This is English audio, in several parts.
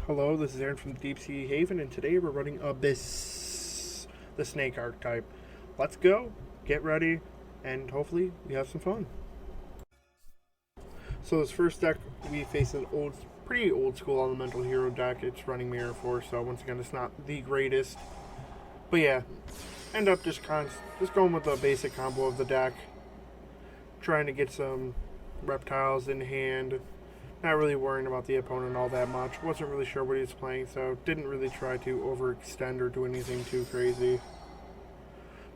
Hello, this is Aaron from the Deep Sea Haven, and today we're running Abhyss, the snake archetype. Let's go, get ready, and hopefully we have some fun. So this first deck, we face an pretty old school elemental hero deck. It's running Mirror Force, so once again, it's not the greatest. But yeah, end up just going with the basic combo of the deck. Trying to get some reptiles in hand. Not really worrying about the opponent all that much. Wasn't really sure what he was playing, so didn't really try to overextend or do anything too crazy.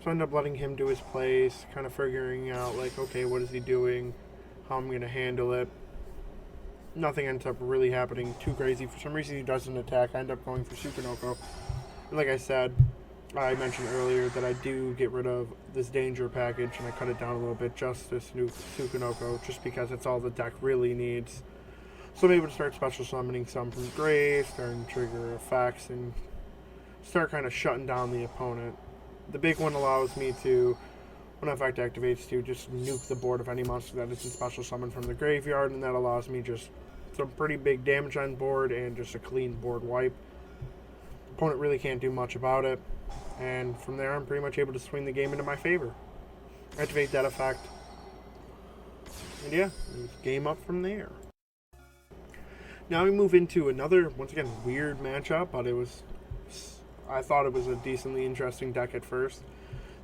So I ended up letting him do his plays, kind of figuring out, like, okay, what is he doing? How I'm going to handle it. Nothing ends up really happening too crazy. For some reason, he doesn't attack. I end up going for Sukanoko. And like I said, I mentioned earlier that I do get rid of this danger package, and I cut it down a little bit just to snoop Sukanoko, just because it's all the deck really needs. So I'm able to start special summoning some from grave, starting to trigger effects, and start kind of shutting down the opponent. The big one allows me to, when effect activates, to just nuke the board of any monster that isn't special summoned from the graveyard, and that allows me just some pretty big damage on board and just a clean board wipe. Opponent really can't do much about it, and from there I'm pretty much able to swing the game into my favor. Activate that effect, and yeah, game up from there. Now we move into another, once again, weird matchup, but I thought it was a decently interesting deck at first.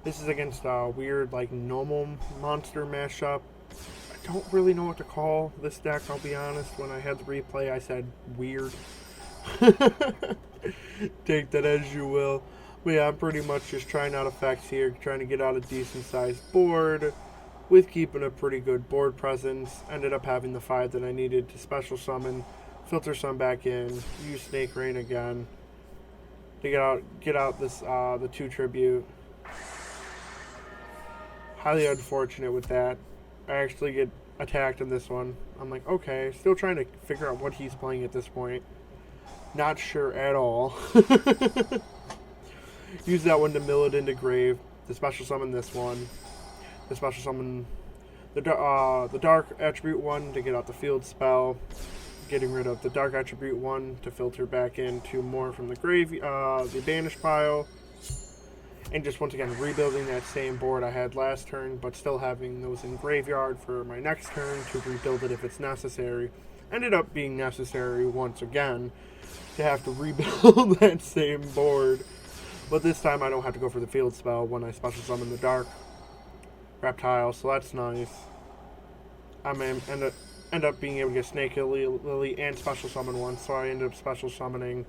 This is against a weird, like, normal monster mashup. I don't really know what to call this deck, I'll be honest. When I had the replay, I said weird. Take that as you will. But yeah, I'm pretty much just trying out effects here, trying to get out a decent sized board with keeping a pretty good board presence. Ended up having the 5 that I needed to special summon, filter some back in, use Snake Rain again to get out this the 2 tribute. Highly unfortunate with that. I actually get attacked in this one. I'm like, okay, still trying to figure out what he's playing at this point. Not sure at all. Use that one to mill it into grave. To special summon this one. To special summon the dark attribute one to get out the field spell. Getting rid of the dark attribute one to filter back into more from the grave, the banish pile. And just once again rebuilding that same board I had last turn, but still having those in graveyard for my next turn to rebuild it if it's necessary. Ended up being necessary once again to have to rebuild that same board. But this time I don't have to go for the field spell when I special summon the dark reptile, so that's nice. I may end up being able to get Snake Lily and special summon one, so I ended up special summoning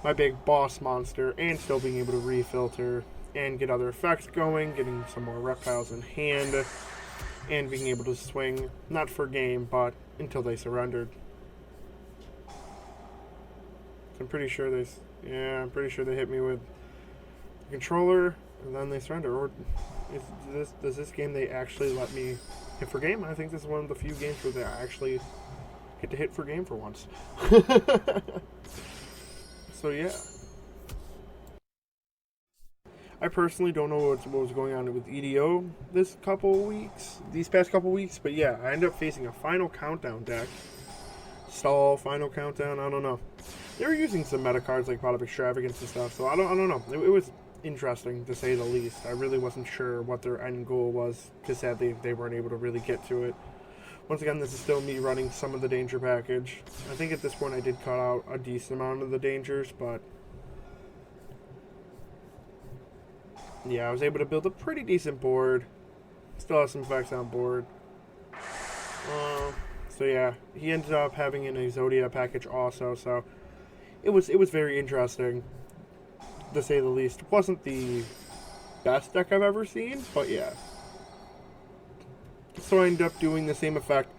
my big boss monster and still being able to refilter and get other effects going, getting some more reptiles in hand, and being able to swing, not for game, but until they surrendered. So I'm pretty sure they hit me with the controller, and then they surrender. Or does this game they actually let me hit for game? I think this is one of the few games where they actually get to hit for game for once. So yeah. I personally don't know what was going on with EDO these past couple weeks, but yeah, I ended up facing a Final Countdown deck. Stall, Final Countdown, I don't know. They were using some meta cards like Pot of Extravagance and stuff, so I don't know. It was interesting, to say the least. I really wasn't sure what their end goal was, because sadly they weren't able to really get to it. Once again, this is still me running some of the danger package. I think at this point I did cut out a decent amount of the dangers, but yeah, I was able to build a pretty decent board. Still have some effects on board. So yeah, he ended up having an Exodia package also, so it was very interesting, to say the least. It wasn't the best deck I've ever seen, but yeah. So I ended up doing the same effect,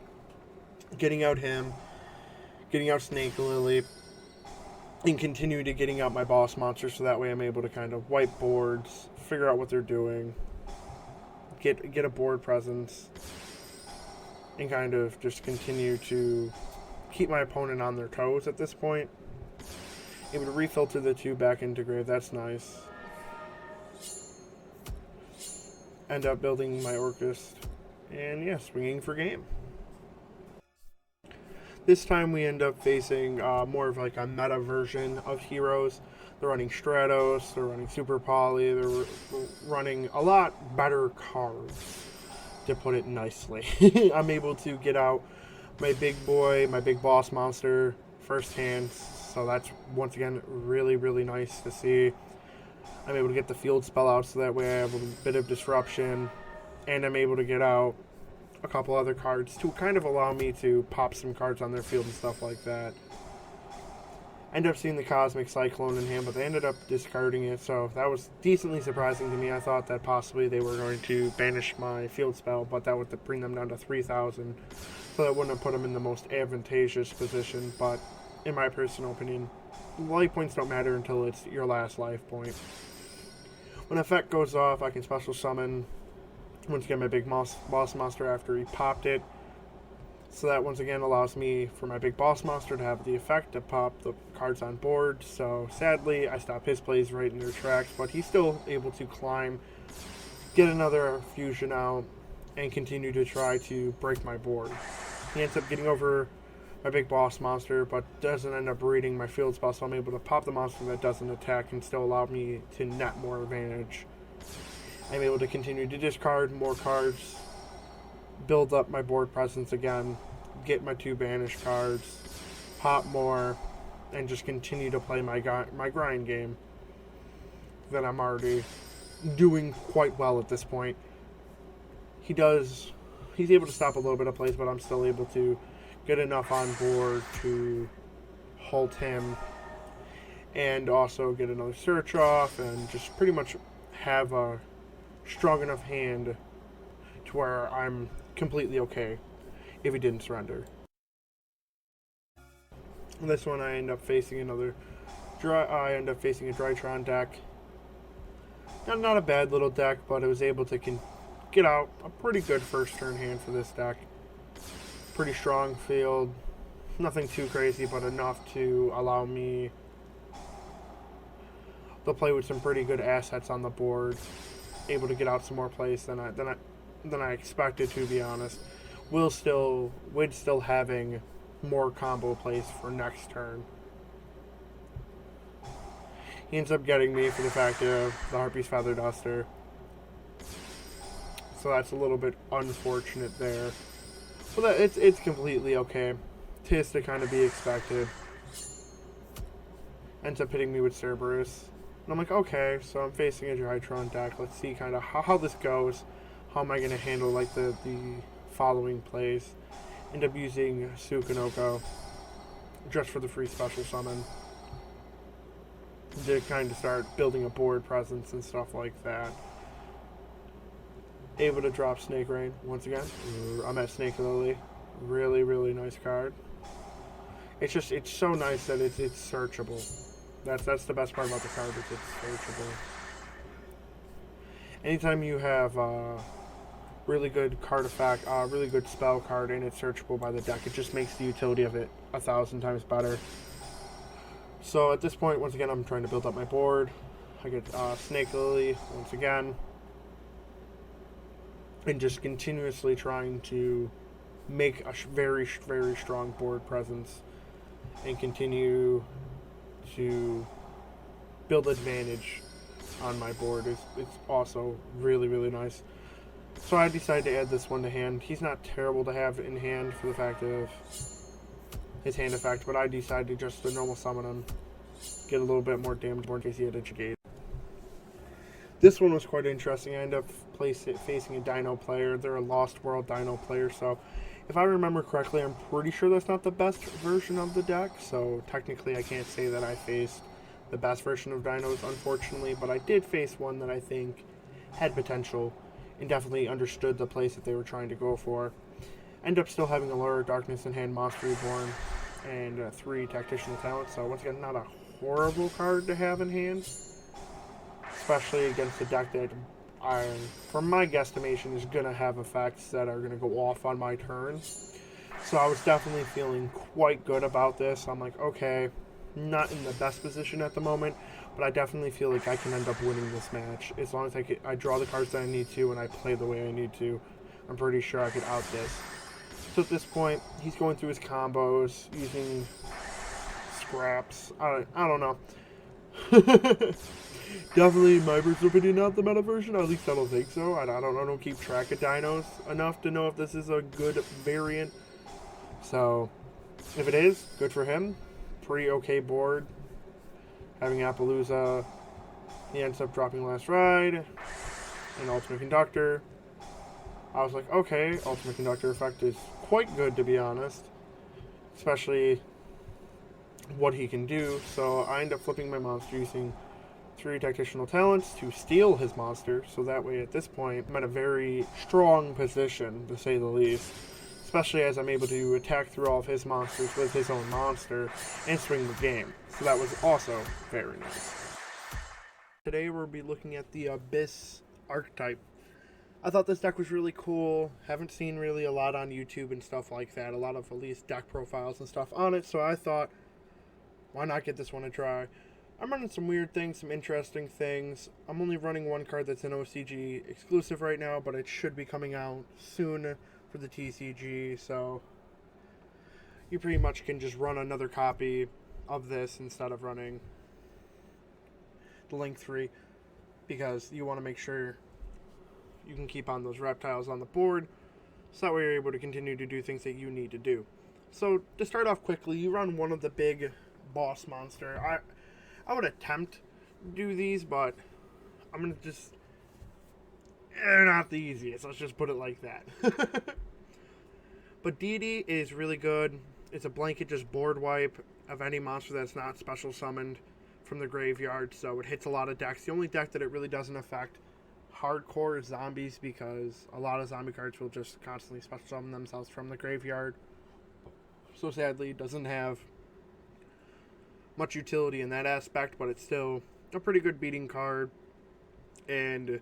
getting out him, getting out Snake Lily, and continue to getting out my boss monster, so that way I'm able to kind of wipe boards, figure out what they're doing, get a board presence, and kind of just continue to keep my opponent on their toes at this point. Able to refilter the 2 back into grave, that's nice. End up building my Orcust, and yeah, swinging for game. This time we end up facing more of like a meta version of heroes. They're running Stratos, they're running Super Poly, they're running a lot better cards, to put it nicely. I'm able to get out my big boy, my big boss monster firsthand, so that's once again really nice to see. I'm able to get the field spell out so that way I have a bit of disruption, and I'm able to get out a couple other cards to kind of allow me to pop some cards on their field and stuff like that. End up seeing the Cosmic Cyclone in hand, but they ended up discarding it, so that was decently surprising to me. I thought that possibly they were going to banish my field spell, but that would bring them down to 3,000, so that wouldn't have put them in the most advantageous position. But in my personal opinion, life points don't matter until it's your last life point. When effect goes off, I can special summon once again my big boss monster after he popped it. So that once again allows me for my big boss monster to have the effect to pop the cards on board. So sadly, I stop his plays right in their tracks, but he's still able to climb, get another fusion out, and continue to try to break my board. He ends up getting over my big boss monster, but doesn't end up reading my field spell, so I'm able to pop the monster that doesn't attack and still allow me to net more advantage. I'm able to continue to discard more cards, build up my board presence again, get my 2 banished cards, pop more, and just continue to play my grind game that I'm already doing quite well at this point. He's able to stop a little bit of plays, but I'm still able to get enough on board to halt him and also get another search off and just pretty much have a strong enough hand to where I'm completely okay if he didn't surrender. And this one I end up facing a Drytron deck. Not a bad little deck, but I was able to get out a pretty good first turn hand for this deck. Pretty strong field, nothing too crazy, but enough to allow me to play with some pretty good assets on the board. Able to get out some more plays than I expected, to be honest. With still having more combo plays for next turn. He ends up getting me for the fact of the Harpy's Feather Duster. So that's a little bit unfortunate there. But it's completely okay. Tis to kind of be expected. Ends up hitting me with Cerberus. And I'm like, okay, so I'm facing a Drytron deck. Let's see kind of how this goes. How am I going to handle like the following plays? End up using Sukanoko just for the free special summon to kind of start building a board presence and stuff like that. Able to drop Snake Rain once again. I'm at Snake Lily. Really nice card. It's so nice that it's searchable. That's the best part about the card, is it's searchable. Anytime you have really good card effect, really good spell card, and it's searchable by the deck, it just makes the utility of it 1,000 times better. So at this point, once again, I'm trying to build up my board. I get Snake Lily once again, and just continuously trying to make a very strong board presence and continue to build advantage on my board. It's also really nice. So I decided to add this one to hand. He's not terrible to have in hand for the fact of his hand effect, but I decided just to normal summon him, get a little bit more damage in case he had a Gate. This one was quite interesting. I ended up facing a Dino player. They're a Lost World Dino player, so if I remember correctly, I'm pretty sure that's not the best version of the deck, so technically I can't say that I faced the best version of Dinos, unfortunately, but I did face one that I think had potential and definitely understood the place that they were trying to go for. End up still having a Lure of Darkness in hand, Monster Reborn, and 3 Tactician Talents, so once again, not a horrible card to have in hand, especially against a deck that, from my guesstimation, is going to have effects that are going to go off on my turn. So I was definitely feeling quite good about this. I'm like, okay, not in the best position at the moment, but I definitely feel like I can end up winning this match. As long as I draw the cards that I need to and I play the way I need to, I'm pretty sure I could out this. So at this point, he's going through his combos, using scraps. I don't know. Definitely my personal opinion, not the meta version. At least I don't think so. I don't keep track of dinos enough to know if this is a good variant. So if it is, good for him. Pretty okay board. Having Appaloosa, he ends up dropping Last Ride and Ultimate Conductor. I was like, okay, Ultimate Conductor effect is quite good, to be honest. Especially what he can do. So I end up flipping my monster using 3 tactitional talents to steal his monster. So that way, at this point, I'm in a very strong position, to say the least. Especially as I'm able to attack through all of his monsters with his own monster and swing the game. So that was also very nice. Today we'll be looking at the Abhyss archetype. I thought this deck was really cool. Haven't seen really a lot on YouTube and stuff like that. A lot of at least deck profiles and stuff on it. So I thought, why not get this one a try? I'm running some weird things, some interesting things. I'm only running one card that's an OCG exclusive right now, but it should be coming out soon for the TCG. So you pretty much can just run another copy of this instead of running the Link 3, because you want to make sure you can keep on those reptiles on the board, so that way you're able to continue to do things that you need to do. So to start off quickly, you run one of the big boss monster. I would attempt to do these, but I'm going to just... they're not the easiest, let's just put it like that. But Deity is really good. It's a blanket just board wipe of any monster that's not special summoned from the graveyard, so it hits a lot of decks. The only deck that it really doesn't affect hardcore is zombies, because a lot of zombie cards will just constantly special summon themselves from the graveyard. So sadly, it doesn't have much utility in that aspect, but it's still a pretty good beating card and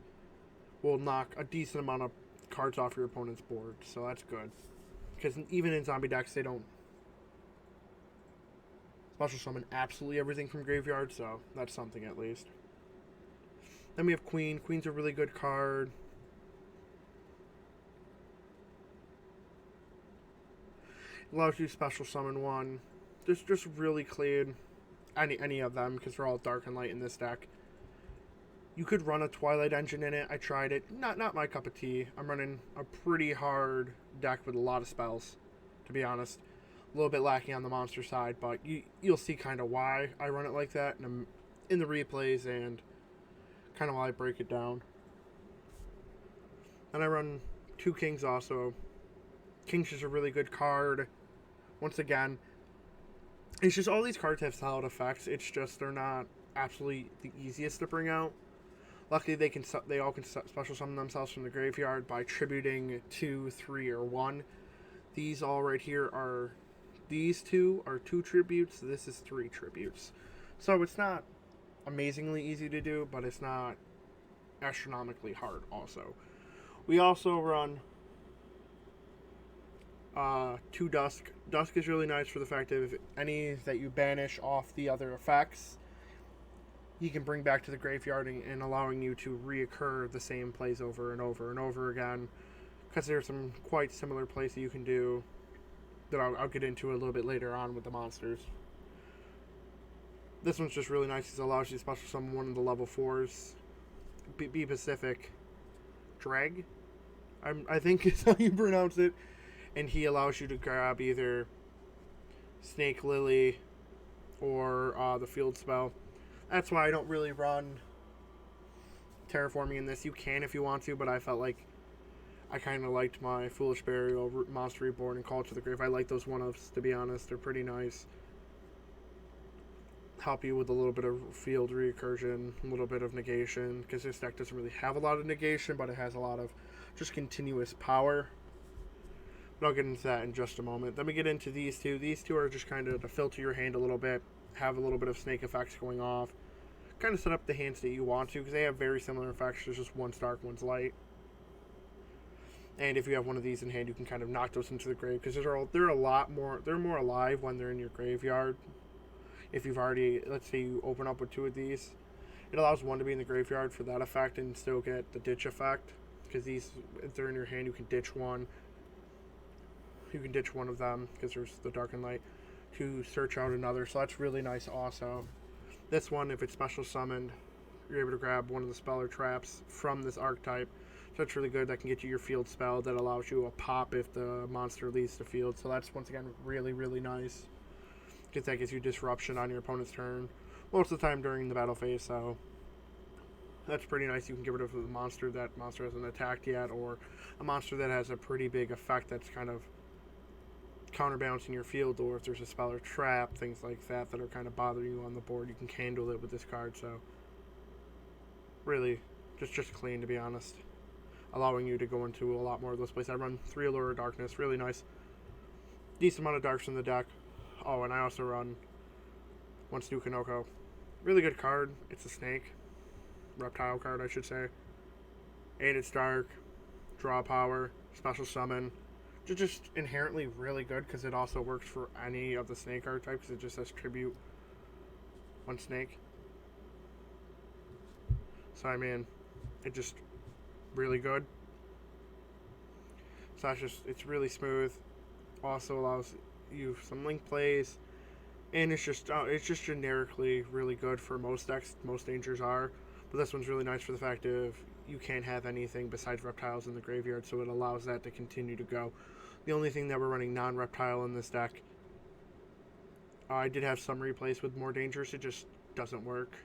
will knock a decent amount of cards off your opponent's board, so that's good. Because even in zombie decks, they don't special summon absolutely everything from graveyard, so that's something at least. Then we have Queen. Queen's a really good card. Allows you to special summon one. Just really clean any of them, because they're all dark and light in this deck. You could run a Twilight Engine in it. I tried it. Not my cup of tea. I'm running a pretty hard deck with a lot of spells, to be honest. A little bit lacking on the monster side, but you'll see kind of why I run it like that in the replays and kind of why I break it down. And I run 2 Kings also. King's just a really good card. Once again, it's just all these cards have solid effects. It's just they're not absolutely the easiest to bring out. Luckily, they all can special summon themselves from the graveyard by tributing 2, 3, or 1. These all right here are... these 2 are 2 tributes. This is 3 tributes. So it's not amazingly easy to do, but it's not astronomically hard also. We also run 2 Dusk. Dusk is really nice for the fact that if any that you banish off the other effects, you can bring back to the graveyard and allowing you to reoccur the same plays over and over and over again, because there's some quite similar plays that you can do that I'll get into a little bit later on with the monsters. This one's just really nice because it allows you to special summon one of the level 4s. Be Pacific Drag, I think is how you pronounce it. And he allows you to grab either Snake Lily or the field spell. That's why I don't really run Terraforming in this. You can if you want to, but I felt like I kind of liked my Foolish Burial, Monster Reborn, and Call to the Grave. I like those one-ups, to be honest. They're pretty nice. Help you with a little bit of field recursion, a little bit of negation, because this deck doesn't really have a lot of negation, but it has a lot of just continuous power. But I'll get into that in just a moment. Then we get into these 2. These 2 are just kind of to filter your hand a little bit, have a little bit of snake effects going off, kind of set up the hands that you want to, because they have very similar effects. There's just one's dark, one's light. And if you have one of these in hand, you can kind of knock those into the grave, because they're more alive when they're in your graveyard. If you've already, let's say you open up with 2 of these, it allows one to be in the graveyard for that effect and still get the ditch effect, because these, if they're in your hand, you can ditch one. you can ditch one of them because there's the Dark and Light to search out another. So that's really nice also. This one, if it's special summoned, you're able to grab one of the spell or traps from this archetype. So that's really good. That can get you your field spell that allows you a pop if the monster leaves the field. So that's, once again, really, really nice. Because that gives you disruption on your opponent's turn most of the time during the battle phase. So that's pretty nice. You can get rid of the monster that monster hasn't attacked yet, or a monster that has a pretty big effect that's kind of counterbalancing your field, or if there's a spell or trap, things like that that are kind of bothering you on the board, you can handle it with this card. So really just clean, to be honest, allowing you to go into a lot more of those places. I run 3 Allure of Darkness, really nice, decent amount of darks in the deck. Oh, and I also run 1 Stu Kanoko, really good card. It's a snake reptile card, I should say, and it's dark, draw power, special summon. Just inherently really good because it also works for any of the snake archetypes. It just says tribute 1 snake. So I mean, it just really good. So that's just, it's really smooth. Also allows you some link plays, and it's just generically really good for most decks. Most dangers are, but this one's really nice for the fact of you can't have anything besides reptiles in the graveyard, so it allows that to continue to go. The only thing that we're running non-reptile in this deck, I did have some replays with more dangers. It just doesn't work,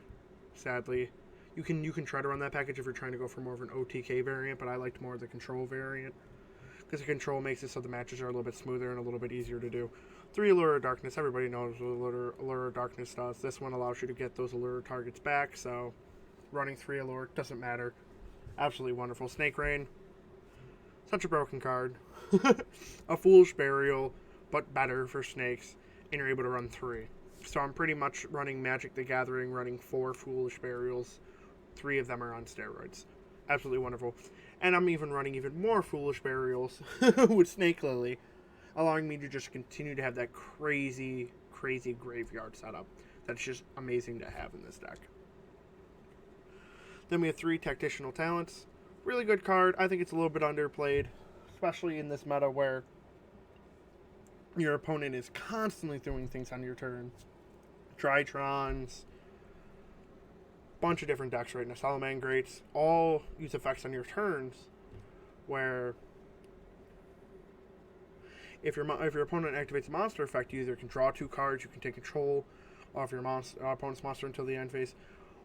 sadly. You can try to run that package if you're trying to go for more of an OTK variant, but I liked more of the control variant because the control makes it so the matches are a little bit smoother and a little bit easier to do. 3 Allure of Darkness. Everybody knows what Allure of Darkness does. This one allows you to get those Allure targets back, so running 3 Allure doesn't matter. Absolutely wonderful. Snake Rain. Such a broken card. A Foolish Burial, but better for snakes, and you're able to run 3. So I'm pretty much running Magic the Gathering, running 4 Foolish Burials. 3 of them are on steroids. Absolutely wonderful. And I'm even running even more Foolish Burials with Snake Lily, allowing me to just continue to have that crazy, crazy graveyard setup. That's just amazing to have in this deck. Then we have 3 Tactitional Talents. Really good card. I think it's a little bit underplayed, especially in this meta where your opponent is constantly throwing things on your turn. Tritrons, bunch of different decks right now. Salamangrates all use effects on your turns, where if your opponent activates a monster effect, you either can draw 2 cards, you can take control of your opponent's monster until the end phase,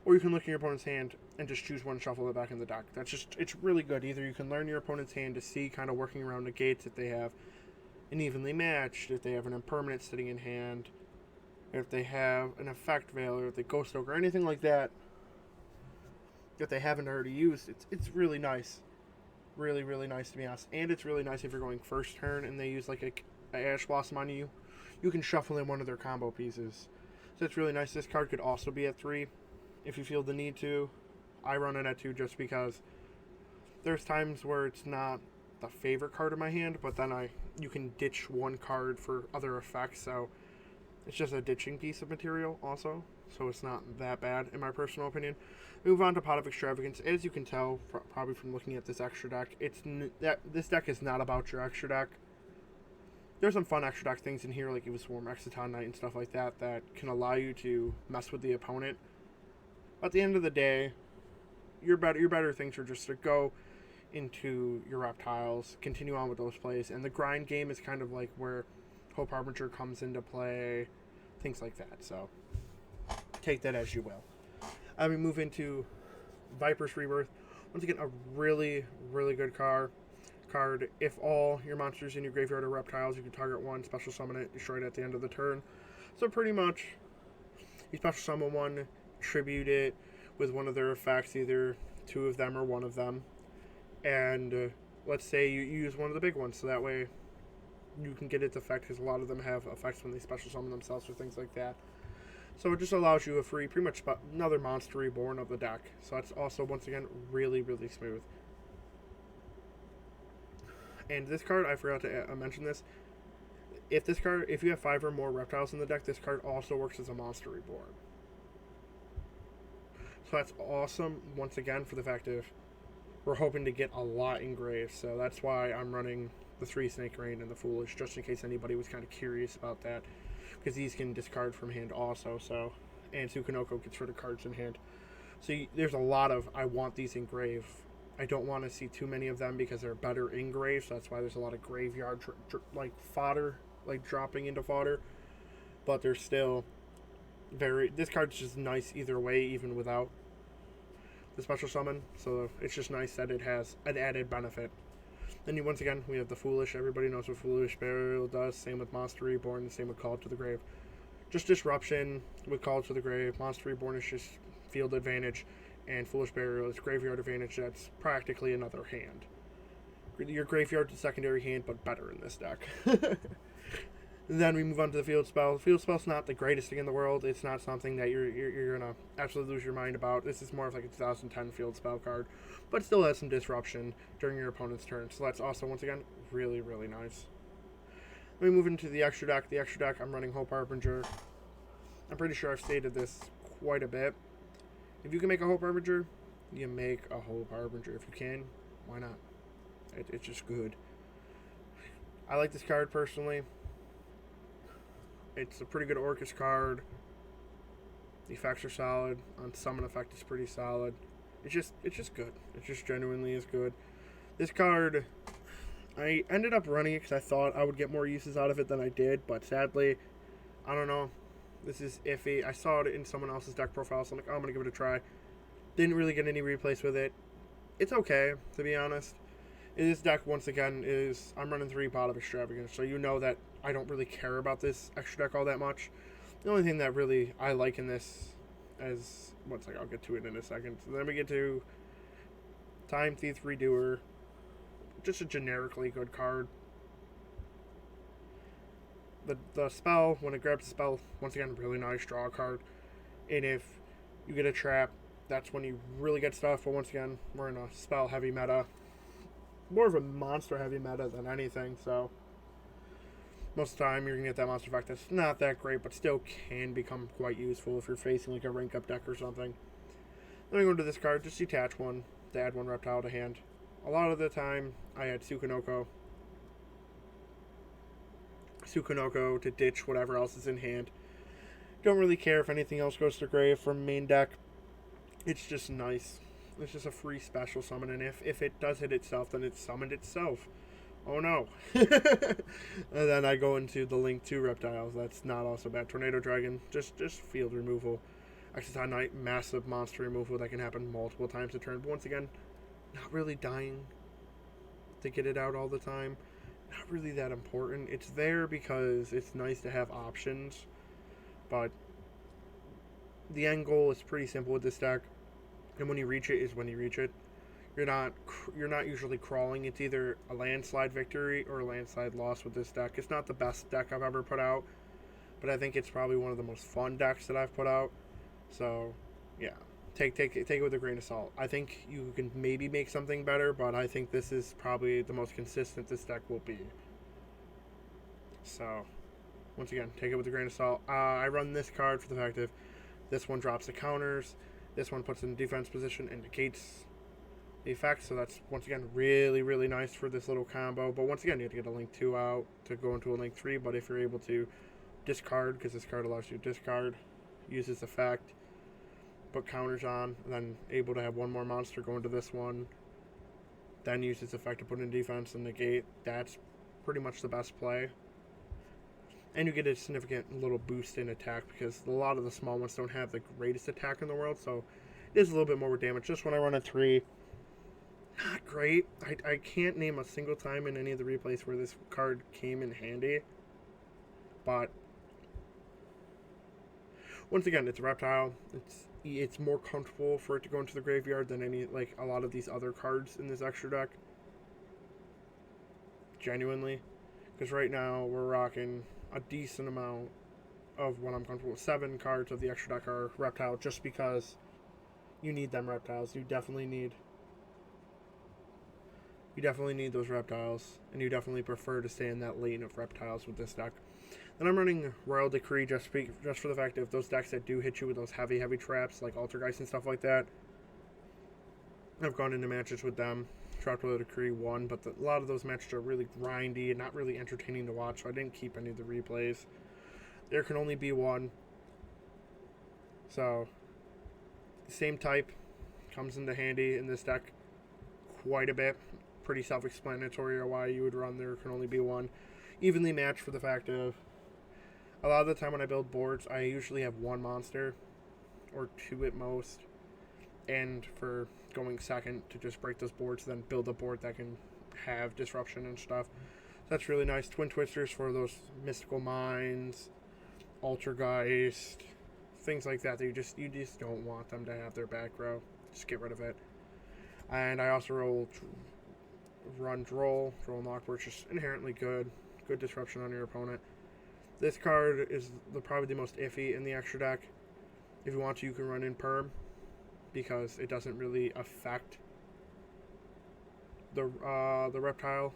or you can look in your opponent's hand and just choose one, shuffle it back in the deck. It's really good. Either you can learn your opponent's hand to see kind of working around negates if they have an evenly matched, if they have an impermanent sitting in hand, if they have an effect veil, or if they ghost oak, or anything like that that they haven't already used. It's really nice. Really, really nice, to be honest. And it's really nice if you're going first turn and they use like a Ash Blossom on you. You can shuffle in one of their combo pieces. So it's really nice. This card could also be at 3 if you feel the need to. I run it at 2 just because there's times where it's not the favorite card in my hand, but then you can ditch 1 card for other effects, so it's just a ditching piece of material also, so it's not that bad in my personal opinion. Move on to Pot of Extravagance. As you can tell probably from looking at this extra deck, this deck is not about your extra deck. There's some fun extra deck things in here, like even Swarm Exciton Knight and stuff like that, that can allow you to mess with the opponent. At the end of the day, your better things are just to go into your reptiles, continue on with those plays, and the grind game is kind of like where Hope Harbinger comes into play, things like that. So take that as you will. We move into Viper's Rebirth. Once again, a really, really good card. If all your monsters in your graveyard are reptiles, you can target 1, special summon it, destroy it at the end of the turn. So pretty much, you special summon 1, tribute it with one of their effects, either 2 of them or 1 of them. And let's say you use one of the big ones, so that way you can get its effect, because a lot of them have effects when they special summon themselves or things like that. So it just allows you a free, pretty much another monster reborn of the deck. So it's also, once again, really, really smooth. And this card, I forgot to mention this. If you have 5 or more reptiles in the deck, this card also works as a monster reborn. So that's awesome, once again, for the fact of we're hoping to get a lot engraved. So that's why I'm running the 3 Snake Rain and the Foolish, just in case anybody was kind of curious about that, because these can discard from hand also. So, and Sukanoko gets rid of cards in hand. So there's a lot of I want these in grave. I don't want to see too many of them because they're better in grave. So that's why there's a lot of graveyard like fodder, like dropping into fodder. But they're still very. This card's just nice either way, even without the special summon. So it's just nice that it has an added benefit. Then once again, we have the Foolish. Everybody knows what Foolish Burial does. Same with Monster Reborn. Same with Call to the Grave. Just disruption with Call to the Grave. Monster Reborn is just field advantage, and Foolish Burial is graveyard advantage. That's practically another hand. Your graveyard to secondary hand, but better in this deck. Then we move on to the Field Spell. The Field Spell's not the greatest thing in the world. It's not something that you're gonna absolutely lose your mind about. This is more of like a 2010 Field Spell card, but still has some disruption during your opponent's turn. So that's also, once again, really, really nice. Let me move into the extra deck. The extra deck, I'm running Hope Harbinger. I'm pretty sure I've stated this quite a bit. If you can make a Hope Harbinger, you make a Hope Harbinger. If you can, why not? It's just good. I like this card personally. It's a pretty good Orcus card. The effects are solid. On summon effect, it's pretty solid. It's just good. It just genuinely is good. This card, I ended up running it because I thought I would get more uses out of it than I did, but sadly, I don't know. This is iffy. I saw it in someone else's deck profile, so I'm like, oh, I'm going to give it a try. Didn't really get any replays with it. It's okay, to be honest. This deck, once again, is... I'm running 3 Pot of Extravagance, so you know that I don't really care about this extra deck all that much. The only thing that really I like in this is... One second, I'll get to it in a second. So then we get to Time Thief Redoer. Just a generically good card. The spell, when it grabs the spell, once again, really nice draw card. And if you get a trap, that's when you really get stuff. But once again, we're in a spell heavy meta. More of a monster heavy meta than anything, so most of the time you're going to get that monster effect that's not that great, but still can become quite useful if you're facing like a rank up deck or something. Then we go into this card, just detach one to add 1 reptile to hand. A lot of the time I had Sukanoko to ditch whatever else is in hand. Don't really care if anything else goes to grave from main deck. It's just nice. It's just a free special summon, and if it does hit itself, then it's summoned itself. Oh no. And then I go into the Link 2 reptiles. That's not also bad. Tornado Dragon, just field removal. Exciton Knight, massive monster removal that can happen multiple times a turn. But once again, not really dying to get it out all the time. Not really that important. It's there because it's nice to have options, but the end goal is pretty simple with this deck, and when you reach it is when you reach it. You're not usually crawling. It's either a landslide victory or a landslide loss with this deck. It's not the best deck I've ever put out, but I think it's probably one of the most fun decks that I've put out. So, yeah, take it with a grain of salt. I think you can maybe make something better, but I think this is probably the most consistent this deck will be. So, once again, take it with a grain of salt. I run this card for the fact that this one drops the counters, this one puts in defense position and negates the effect, so that's once again really, really nice for this little combo. But once again, you have to get a Link 2 out to go into a Link 3, but if you're able to discard, because this card allows you to discard, use its effect, put counters on, and then able to have one more monster go into this one, then use its effect to put in defense and negate, that's pretty much the best play. And you get a significant little boost in attack, because a lot of the small ones don't have the greatest attack in the world, so it is a little bit more damage. Just when I run a 3, not great. I can't name a single time in any of the replays where this card came in handy. But once again, it's a reptile. It's more comfortable for it to go into the graveyard than a lot of these other cards in this extra deck. Genuinely. Because right now we're rocking a decent amount of what I'm comfortable with. 7 cards of the extra deck are reptile, just because you need them reptiles. You definitely need those reptiles, and you definitely prefer to stay in that lane of reptiles with this deck. Then I'm running Royal Decree just for the fact of those decks that do hit you with those heavy traps, like Altergeist and stuff like that. I've gone into matches with them, Tropical Decree 1, but a lot of those matches are really grindy and not really entertaining to watch, so I didn't keep any of the replays. There can only be one. So, same type comes into handy in this deck quite a bit. Pretty self-explanatory on why you would run there can only be one. Evenly matched for the fact of a lot of the time when I build boards, I usually have one monster or two at most. And for going second to just break those boards, then build a board that can have disruption and stuff. So that's really nice. Twin Twisters for those mystical mines, Altergeist, things like that. You just don't want them to have their back row. Just get rid of it. And I also run Droll and Lock, which is inherently good disruption on your opponent. This card is probably the most iffy in the extra deck. If you want to, you can run in Perm, because it doesn't really affect the reptile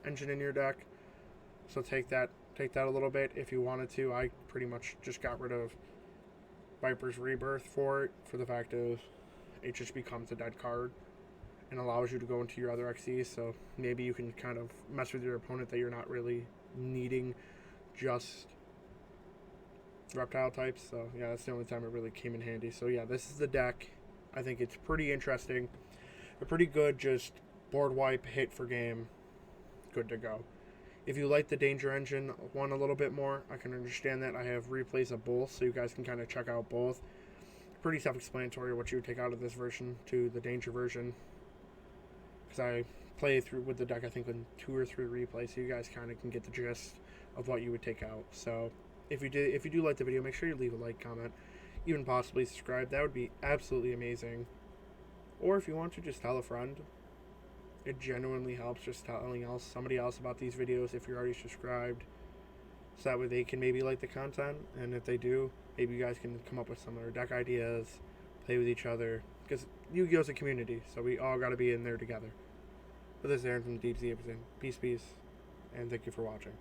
engine in your deck. So take that a little bit if you wanted to. I pretty much just got rid of Viper's Rebirth for it, for the fact of it just becomes a dead card and allows you to go into your other XCs. So maybe you can kind of mess with your opponent that you're not really needing just reptile types. So yeah, that's the only time it really came in handy. So yeah, this is the deck. I think it's pretty interesting. A pretty good just board wipe, hit for game, good to go. If you like the Danger Engine one a little bit more, I can understand that. I have replays of both, so you guys can kind of check out both. Pretty self-explanatory what you would take out of this version to the Danger version, because I play through with the deck I think in 2 or 3 replays, so you guys kind of can get the gist of what you would take out. So if you do like the video, make sure you leave a like, comment, even possibly subscribe. That would be absolutely amazing. Or if you want to, just tell a friend. It genuinely helps just telling somebody else about these videos if you're already subscribed, so that way they can maybe like the content, and if they do, maybe you guys can come up with some other deck ideas, play with each other, because Yu-Gi-Oh's a community, so we all got to be in there together. But this is Aaron from the Deep Sea Episode. Peace, and thank you for watching.